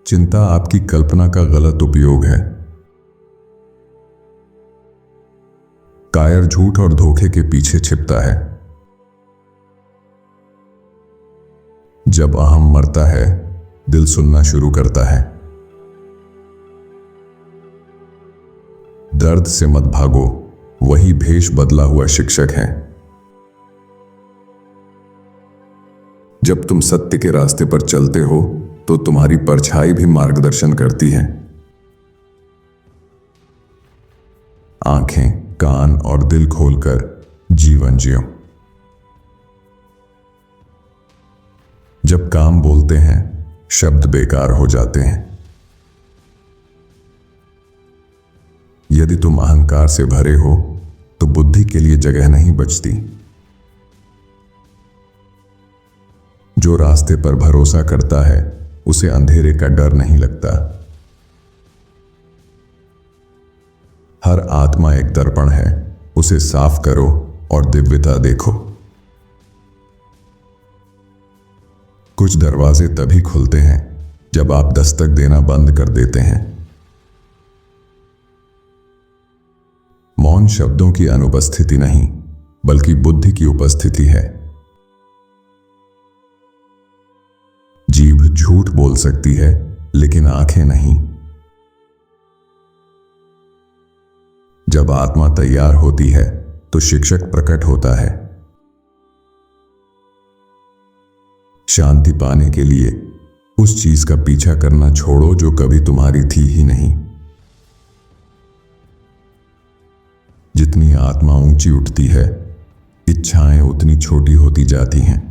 चिंता आपकी कल्पना का गलत उपयोग है। कायर झूठ और धोखे के पीछे छिपता है। जब अहम मरता है, दिल सुनना शुरू करता है। दर्द से मत भागो, वही भेष बदला हुआ शिक्षक है। जब तुम सत्य के रास्ते पर चलते हो तो तुम्हारी परछाई भी मार्गदर्शन करती है। आंखें, कान और दिल खोलकर जीवन जियो। जब काम बोलते हैं, शब्द बेकार हो जाते हैं। यदि तुम अहंकार से भरे हो तो बुद्धि के लिए जगह नहीं बचती। जो रास्ते पर भरोसा करता है उसे अंधेरे का डर नहीं लगता। हर आत्मा एक दर्पण है, उसे साफ करो और दिव्यता देखो। कुछ दरवाजे तभी खुलते हैं जब आप दस्तक देना बंद कर देते हैं। मौन शब्दों की अनुपस्थिति नहीं, बल्कि बुद्धि की उपस्थिति है। जीभ झूठ बोल सकती है, लेकिन आंखें नहीं। जब आत्मा तैयार होती है तो शिक्षक प्रकट होता है। शांति पाने के लिए उस चीज का पीछा करना छोड़ो जो कभी तुम्हारी थी ही नहीं। जितनी आत्मा ऊंची उठती है, इच्छाएं उतनी छोटी होती जाती हैं।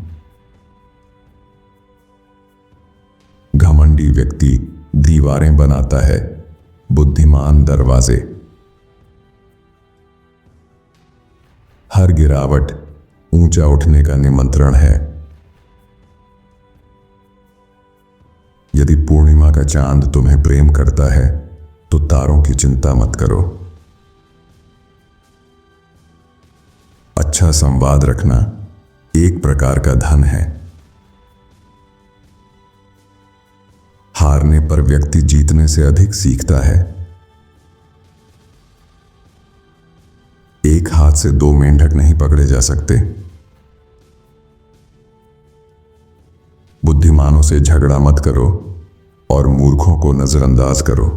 घमंडी व्यक्ति दीवारें बनाता है, बुद्धिमान दरवाजे। हर गिरावट ऊंचा उठने का निमंत्रण है। यदि पूर्णिमा का चांद तुम्हें प्रेम करता है तो तारों की चिंता मत करो। अच्छा संवाद रखना एक प्रकार का धन है। हारने पर व्यक्ति जीतने से अधिक सीखता है। एक हाथ से दो मेंढक नहीं पकड़े जा सकते। बुद्धिमानों से झगड़ा मत करो और मूर्खों को नजरअंदाज करो।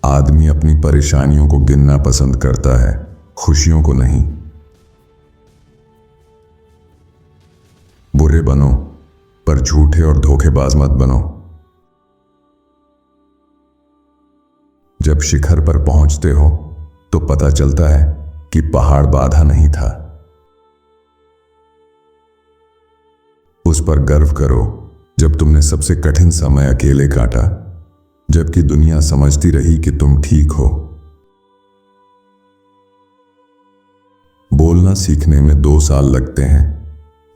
आदमी अपनी परेशानियों को गिनना पसंद करता है, खुशियों को नहीं। बुरे बनो पर झूठे और धोखेबाज मत बनो। जब शिखर पर पहुंचते हो तो पता चलता है कि पहाड़ बाधा नहीं था। उस पर गर्व करो जब तुमने सबसे कठिन समय अकेले काटा, जबकि दुनिया समझती रही कि तुम ठीक हो। बोलना सीखने में 2 साल लगते हैं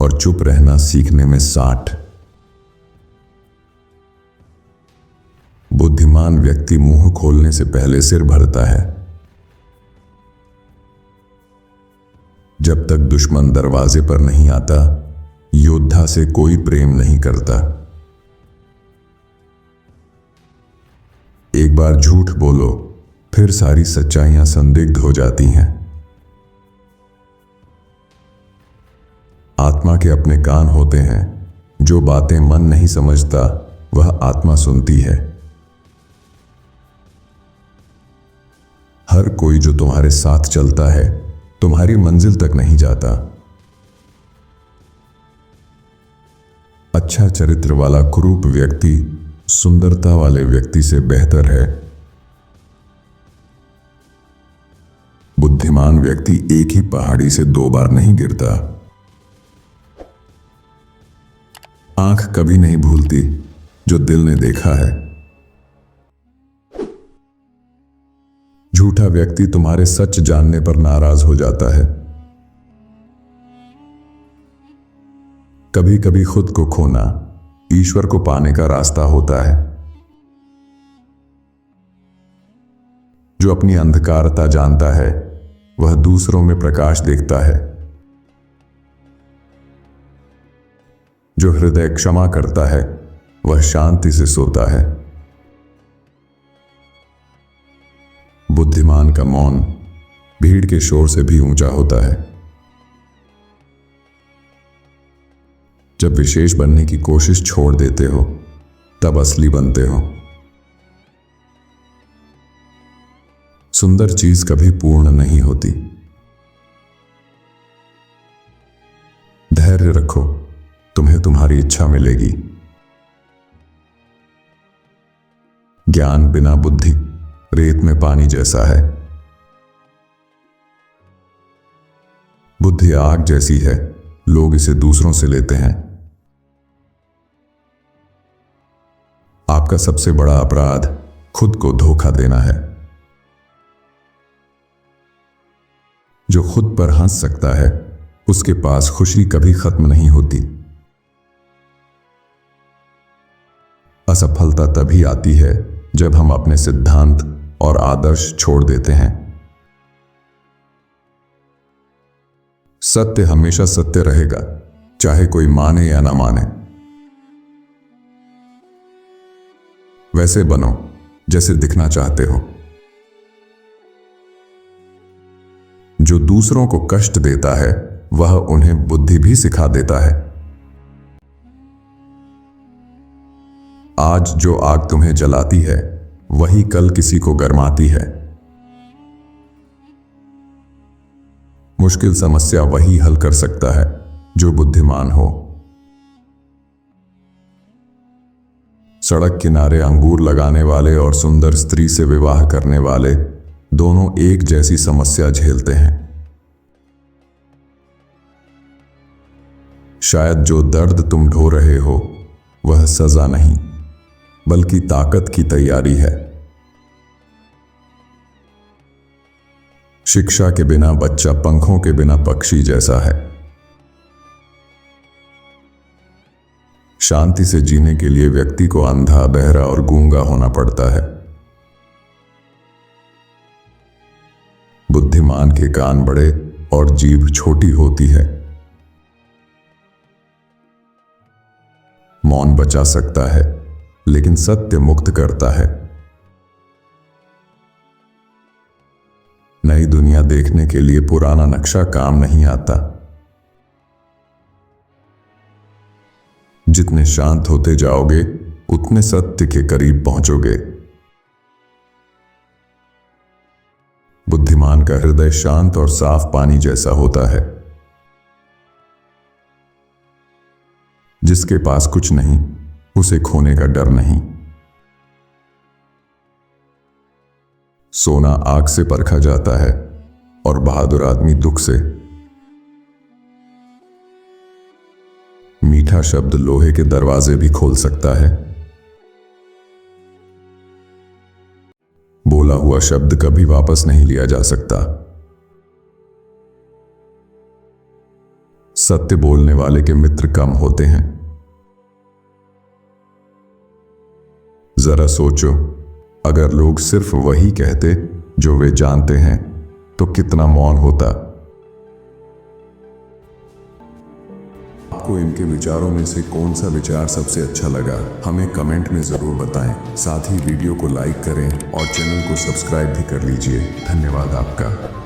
और चुप रहना सीखने में 60। बुद्धिमान व्यक्ति मुंह खोलने से पहले सिर भरता है। जब तक दुश्मन दरवाजे पर नहीं आता, योद्धा से कोई प्रेम नहीं करता। एक बार झूठ बोलो, फिर सारी सच्चाइयां संदिग्ध हो जाती हैं। आत्मा के अपने कान होते हैं, जो बातें मन नहीं समझता वह आत्मा सुनती है। हर कोई जो तुम्हारे साथ चलता है तुम्हारी मंजिल तक नहीं जाता। अच्छा चरित्र वाला कुरूप व्यक्ति सुंदरता वाले व्यक्ति से बेहतर है। बुद्धिमान व्यक्ति एक ही पहाड़ी से 2 बार नहीं गिरता। आंख कभी नहीं भूलती जो दिल ने देखा है। झूठा व्यक्ति तुम्हारे सच जानने पर नाराज हो जाता है। कभी कभी खुद को खोना ईश्वर को पाने का रास्ता होता है। जो अपनी अंधकारता जानता है वह दूसरों में प्रकाश देखता है। जो हृदय क्षमा करता है वह शांति से सोता है। बुद्धिमान का मौन भीड़ के शोर से भी ऊंचा होता है। जब विशेष बनने की कोशिश छोड़ देते हो तब असली बनते हो। सुंदर चीज कभी पूर्ण नहीं होती। धैर्य रखो, तुम्हें तुम्हारी इच्छा मिलेगी। ज्ञान बिना बुद्धि रेत में पानी जैसा है। बुद्धि आग जैसी है, लोग इसे दूसरों से लेते हैं। आपका सबसे बड़ा अपराध खुद को धोखा देना है। जो खुद पर हंस सकता है उसके पास खुशी कभी खत्म नहीं होती। असफलता तभी आती है जब हम अपने सिद्धांत और आदर्श छोड़ देते हैं। सत्य हमेशा सत्य रहेगा, चाहे कोई माने या ना माने। वैसे बनो जैसे दिखना चाहते हो। जो दूसरों को कष्ट देता है वह उन्हें बुद्धि भी सिखा देता है। आज जो आग तुम्हें जलाती है वही कल किसी को गरमाती है। मुश्किल समस्या वही हल कर सकता है जो बुद्धिमान हो। सड़क किनारे अंगूर लगाने वाले और सुंदर स्त्री से विवाह करने वाले दोनों एक जैसी समस्या झेलते हैं। शायद जो दर्द तुम ढो रहे हो वह सजा नहीं बल्कि ताकत की तैयारी है। शिक्षा के बिना बच्चा पंखों के बिना पक्षी जैसा है। शांति से जीने के लिए व्यक्ति को अंधा, बहरा और गूंगा होना पड़ता है। बुद्धिमान के कान बड़े और जीभ छोटी होती है। मौन बचा सकता है लेकिन सत्य मुक्त करता है। नई दुनिया देखने के लिए पुराना नक्शा काम नहीं आता। जितने शांत होते जाओगे उतने सत्य के करीब पहुंचोगे। बुद्धिमान का हृदय शांत और साफ पानी जैसा होता है। जिसके पास कुछ नहीं उसे खोने का डर नहीं। सोना आग से परखा जाता है और बहादुर आदमी दुख से। मीठा शब्द लोहे के दरवाजे भी खोल सकता है। बोला हुआ शब्द कभी वापस नहीं लिया जा सकता। सत्य बोलने वाले के मित्र कम होते हैं। जरा सोचो, अगर लोग सिर्फ वही कहते जो वे जानते हैं तो कितना मौन होता। आपको इनके विचारों में से कौन सा विचार सबसे अच्छा लगा हमें कमेंट में जरूर बताएं। साथ ही वीडियो को लाइक करें और चैनल को सब्सक्राइब भी कर लीजिए। धन्यवाद आपका।